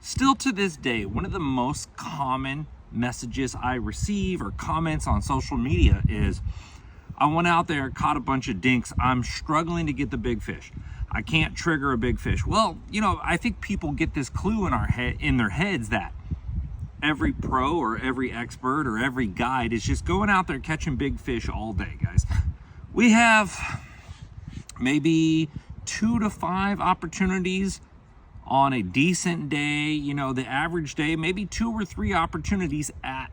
Still to this day, one of the most common messages I receive or comments on social media is, I went out there, caught a bunch of dinks. I'm struggling to get the big fish. I can't trigger a big fish. Well, you know, I think people get this clue in their heads that every pro or every expert or every guide is just going out there catching big fish all day, guys. We have maybe 2 to 5 opportunities on a decent day. You know, the average day, maybe 2 or 3 opportunities at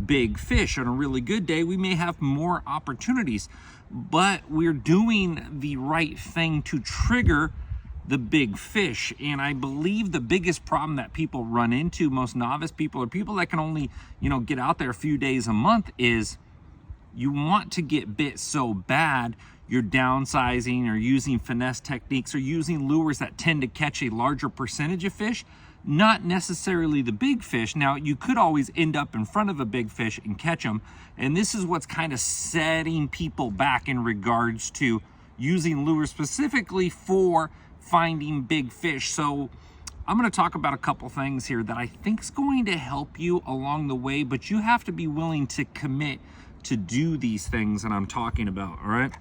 big fish. On a really good day, we may have more opportunities, but we're doing the right thing to trigger the big fish. And I believe the biggest problem that people run into, most novice people or people that can only, you know, get out there a few days a month, is you want to get bit so bad you're downsizing or using finesse techniques or using lures that tend to catch a larger percentage of fish, not necessarily the big fish. Now, you could always end up in front of a big fish and catch them, and this is what's kind of setting people back in regards to using lures specifically for finding big fish. So I'm going to talk about a couple things here that I think is going to help you along the way, but you have to be willing to commit to do these things that I'm talking about. All right.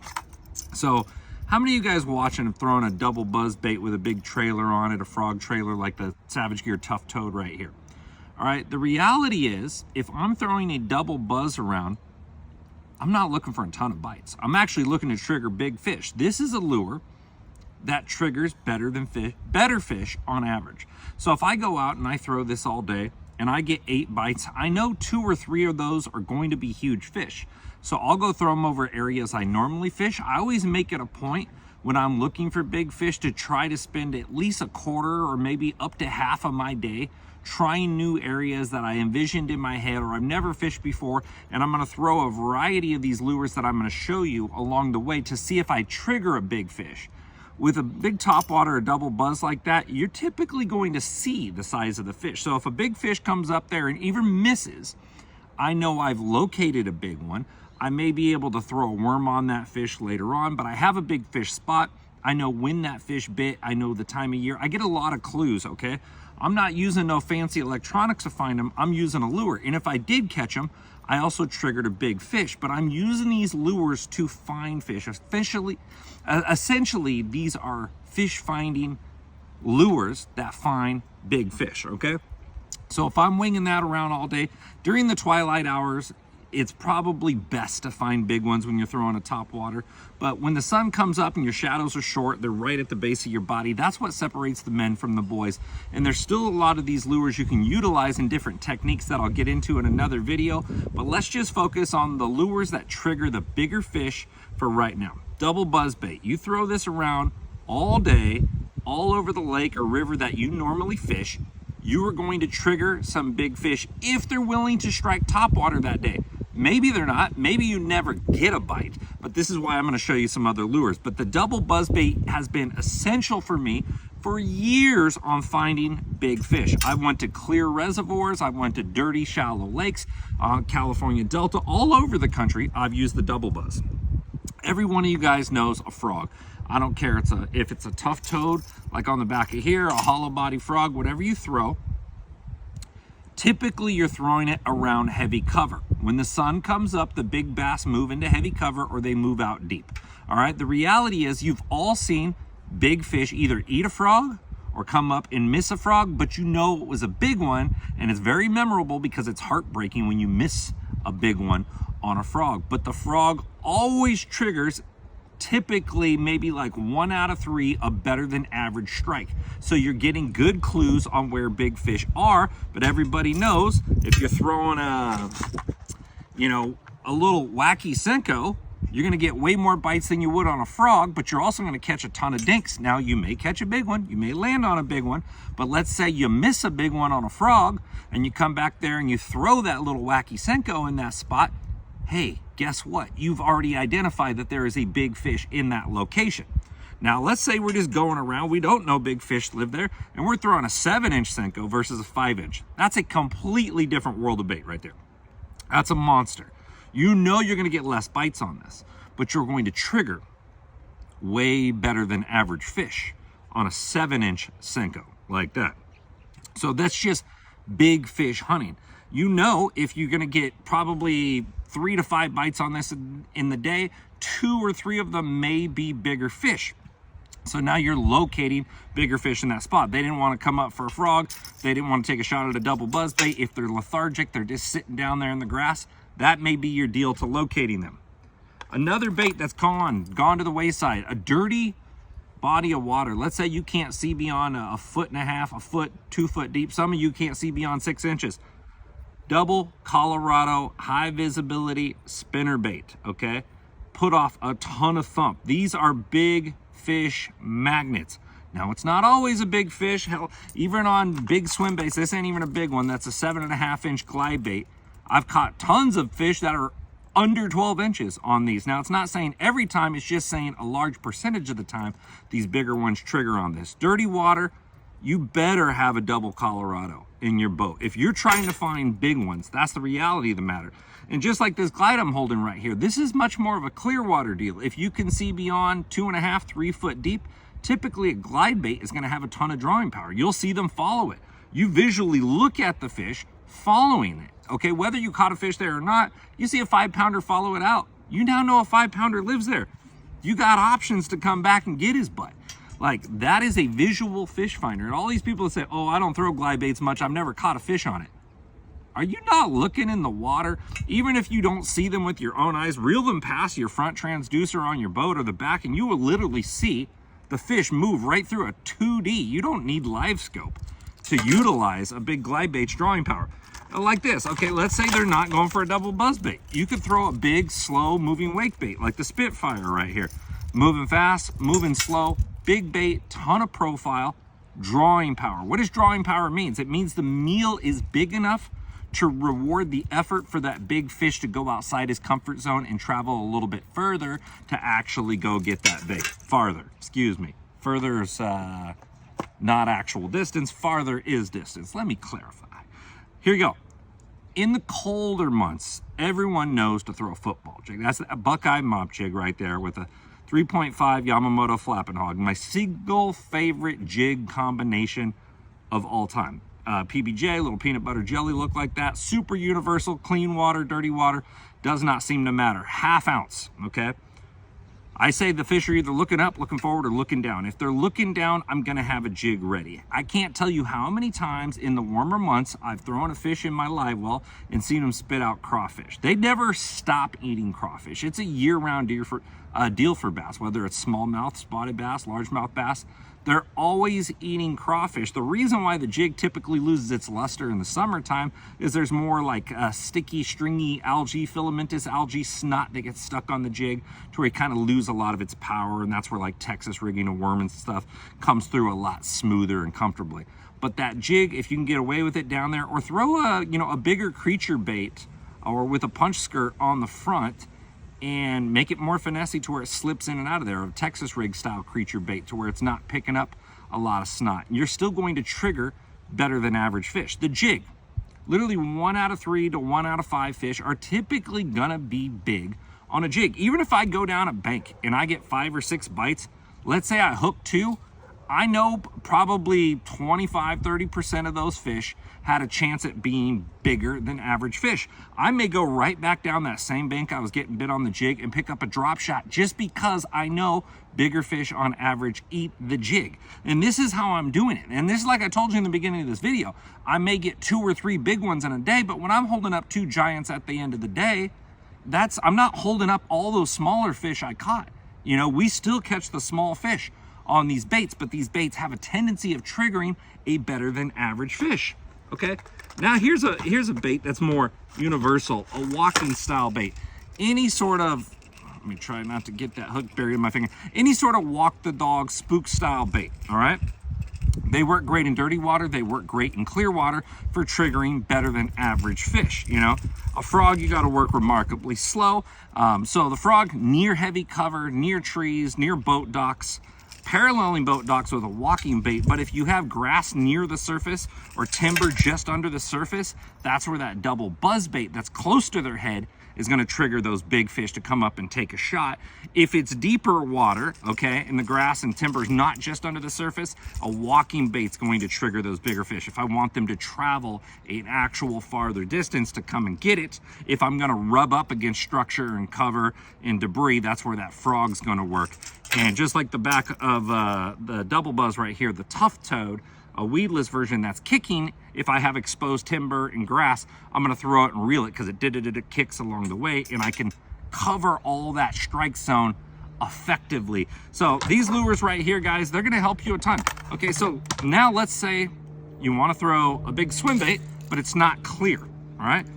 So how many of you guys watching have thrown a double buzz bait with a big trailer on it, a frog trailer like the Savage Gear Tough Toad right here? All right, the reality is, if I'm throwing a double buzz around, I'm not looking for a ton of bites. I'm actually looking to trigger big fish. This is a lure that triggers better fish on average. So if I go out and I throw this all day and I get 8 bites, I know 2 or 3 of those are going to be huge fish. So I'll go throw them over areas I normally fish. I always make it a point when I'm looking for big fish to try to spend at least a quarter or maybe up to half of my day trying new areas that I envisioned in my head or I've never fished before. And I'm gonna throw a variety of these lures that I'm gonna show you along the way to see if I trigger a big fish. With a big topwater or double buzz like that, you're typically going to see the size of the fish. So if a big fish comes up there and even misses, I know I've located a big one. I may be able to throw a worm on that fish later on, but I have a big fish spot. I know when that fish bit. I know the time of year. I get a lot of clues, okay? I'm not using no fancy electronics to find them. I'm using a lure. And if I did catch them, I also triggered a big fish. But I'm using these lures to find fish. Essentially, these are fish finding lures that find big fish, okay? So if I'm winging that around all day, during the twilight hours, it's probably best to find big ones when you're throwing a top water. But when the sun comes up and your shadows are short, they're right at the base of your body. That's what separates the men from the boys. And there's still a lot of these lures you can utilize in different techniques that I'll get into in another video. But let's just focus on the lures that trigger the bigger fish for right now. Double buzz bait. You throw this around all day, all over the lake or river that you normally fish. You are going to trigger some big fish if they're willing to strike topwater that day. Maybe they're not, maybe you never get a bite, but this is why I'm gonna show you some other lures. But the double buzz bait has been essential for me for years on finding big fish. I went to clear reservoirs, I went to dirty, shallow lakes, California Delta, all over the country, I've used the double buzz. Every one of you guys knows a frog. I don't care if it's a tough toad, like on the back of here, a hollow body frog, whatever you throw, typically you're throwing it around heavy cover. When the sun comes up, the big bass move into heavy cover or they move out deep. All right, the reality is you've all seen big fish either eat a frog or come up and miss a frog, but you know it was a big one, and it's very memorable because it's heartbreaking when you miss a big one on a frog. But the frog always triggers typically maybe like 1 out of 3 a better than average strike. So you're getting good clues on where big fish are, but everybody knows if you're throwing a little wacky Senko, you're gonna get way more bites than you would on a frog, but you're also gonna catch a ton of dinks. Now you may catch a big one, you may land on a big one, but let's say you miss a big one on a frog and you come back there and you throw that little wacky Senko in that spot. Hey, guess what? You've already identified that there is a big fish in that location. Now, let's say we're just going around, we don't know big fish live there, and we're throwing a 7-inch Senko versus a 5-inch. That's a completely different world of bait right there. That's a monster. You know you're gonna get less bites on this, but you're going to trigger way better than average fish on a 7-inch Senko like that. So that's just big fish hunting. You know, if you're going to get probably 3 to 5 bites on this in the day, 2 or 3 of them may be bigger fish. So now you're locating bigger fish in that spot. They didn't want to come up for a frog. They didn't want to take a shot at a double buzzbait. If they're lethargic, they're just sitting down there in the grass. That may be your deal to locating them. Another bait that's gone to the wayside, a dirty body of water. Let's say you can't see beyond a foot and a half, a foot, 2 foot deep. Some of you can't see beyond 6 inches. Double Colorado high visibility spinner bait, okay? Put off a ton of thump. These are big fish magnets. Now, it's not always a big fish. Hell, even on big swim baits, this ain't even a big one. That's a 7.5 inch glide bait. I've caught tons of fish that are under 12 inches on these. Now, it's not saying every time, it's just saying a large percentage of the time these bigger ones trigger on this. Dirty water, you better have a double Colorado in your boat. If you're trying to find big ones, that's the reality of the matter. And just like this glide I'm holding right here, this is much more of a clear water deal. If you can see beyond 2.5, 3 foot deep, typically a glide bait is going to have a ton of drawing power. You'll see them follow it. You visually look at the fish following it. Okay, whether you caught a fish there or not, you see a 5-pounder follow it out. You now know a 5-pounder lives there. You got options to come back and get his butt. Like, that is a visual fish finder. And all these people that say, oh, I don't throw glide baits much, I've never caught a fish on it. Are you not looking in the water? Even if you don't see them with your own eyes, reel them past your front transducer on your boat or the back, and you will literally see the fish move right through a 2D. You don't need live scope to utilize a big glide bait's drawing power. Like this, okay, let's say they're not going for a double buzzbait. You could throw a big, slow moving wake bait like the Spitfire right here. Moving fast, moving slow, big bait, ton of profile, drawing power. What does drawing power mean? It means the meal is big enough to reward the effort for that big fish to go outside his comfort zone and travel a little bit further to actually go get that bait. Farther, excuse me. Further is not actual distance, farther is distance. Let me clarify. Here you go. In the colder months, everyone knows to throw a football jig. That's a Buckeye mop jig right there with a 3.5 Yamamoto flapping hog. My single favorite jig combination of all time. PBJ, little peanut butter jelly look like that. Super universal, clean water, dirty water. Does not seem to matter. 1/2 ounce, okay? I say the fish are either looking up, looking forward, or looking down. If they're looking down, I'm going to have a jig ready. I can't tell you how many times in the warmer months I've thrown a fish in my live well and seen them spit out crawfish. They never stop eating crawfish. It's a year-round deal for bass, whether it's smallmouth, spotted bass, largemouth bass. They're always eating crawfish. The reason why the jig typically loses its luster in the summertime is there's more like sticky, stringy algae, filamentous algae snot that gets stuck on the jig to where you kind of lose a lot of its power, and that's where like Texas rigging and worm and stuff comes through a lot smoother and comfortably. But that jig, if you can get away with it down there, or throw a bigger creature bait or with a punch skirt on the front, and make it more finessey to where it slips in and out of there, a Texas rig style creature bait to where it's not picking up a lot of snot. You're still going to trigger better than average fish. The jig, literally 1 out of 3 to 1 out of 5 fish are typically gonna be big on a jig. Even if I go down a bank and I get 5 or 6 bites, let's say I hook 2, I know probably 25-30% of those fish had a chance at being bigger than average fish. I may go right back down that same bank I was getting bit on the jig and pick up a drop shot just because I know bigger fish on average eat the jig. And this is how I'm doing it. And this is like I told you in the beginning of this video. I may get 2 or 3 big ones in a day, but when I'm holding up 2 giants at the end of the day, I'm not holding up all those smaller fish I caught. You know, we still catch the small fish on these baits, but these baits have a tendency of triggering a better than average fish. Okay, now here's a bait that's more universal, a walking style bait. Any sort of, let me try not to get that hook buried in my finger, any sort of walk the dog spook style bait, all right? They work great in dirty water, they work great in clear water for triggering better than average fish. You know, a frog, you gotta work remarkably slow. So the frog, near heavy cover, near trees, near boat docks, paralleling boat docks with a walking bait, but if you have grass near the surface or timber just under the surface, that's where that double buzz bait that's close to their head is going to trigger those big fish to come up and take a shot. If it's deeper water, okay, and the grass and timber is not just under the surface, a walking bait's going to trigger those bigger fish. If I want them to travel an actual farther distance to come and get it, if I'm going to rub up against structure and cover and debris, that's where that frog's going to work. And just like the back of the double buzz right here, the tough toad, a weedless version that's kicking, if I have exposed timber and grass, I'm going to throw it and reel it because it kicks along the way, and I can cover all that strike zone effectively. So these lures right here, guys, they're going to help you a ton. Okay, so now let's say you want to throw a big swim bait, but it's not clear, all right?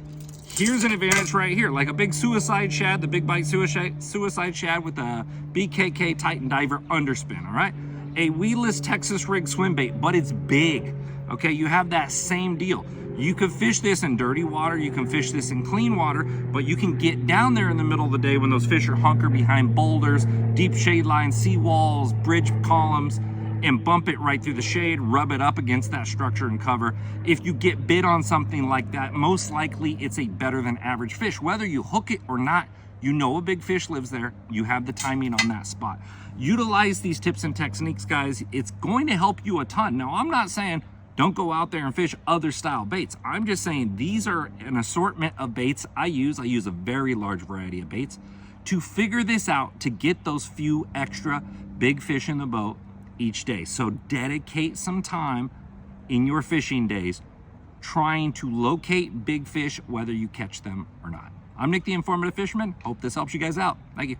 Here's an advantage right here, like a big suicide shad, the Big Bite suicide shad with a BKK Titan Diver underspin, all right? A weedless Texas rig swim bait, but it's big. Okay, you have that same deal. You can fish this in dirty water, you can fish this in clean water, but you can get down there in the middle of the day when those fish are hunkered behind boulders, deep shade lines, seawalls, bridge columns, and bump it right through the shade, rub it up against that structure and cover. If you get bit on something like that, most likely it's a better than average fish. Whether you hook it or not, you know a big fish lives there. You have the timing on that spot. Utilize these tips and techniques, guys. It's going to help you a ton. Now, I'm not saying don't go out there and fish other style baits. I'm just saying these are an assortment of baits I use. I use a very large variety of baits to figure this out, to get those few extra big fish in the boat each day. So dedicate some time in your fishing days trying to locate big fish, whether you catch them or not. I'm Nick, the Informative Fisherman. Hope this helps you guys out. Thank you.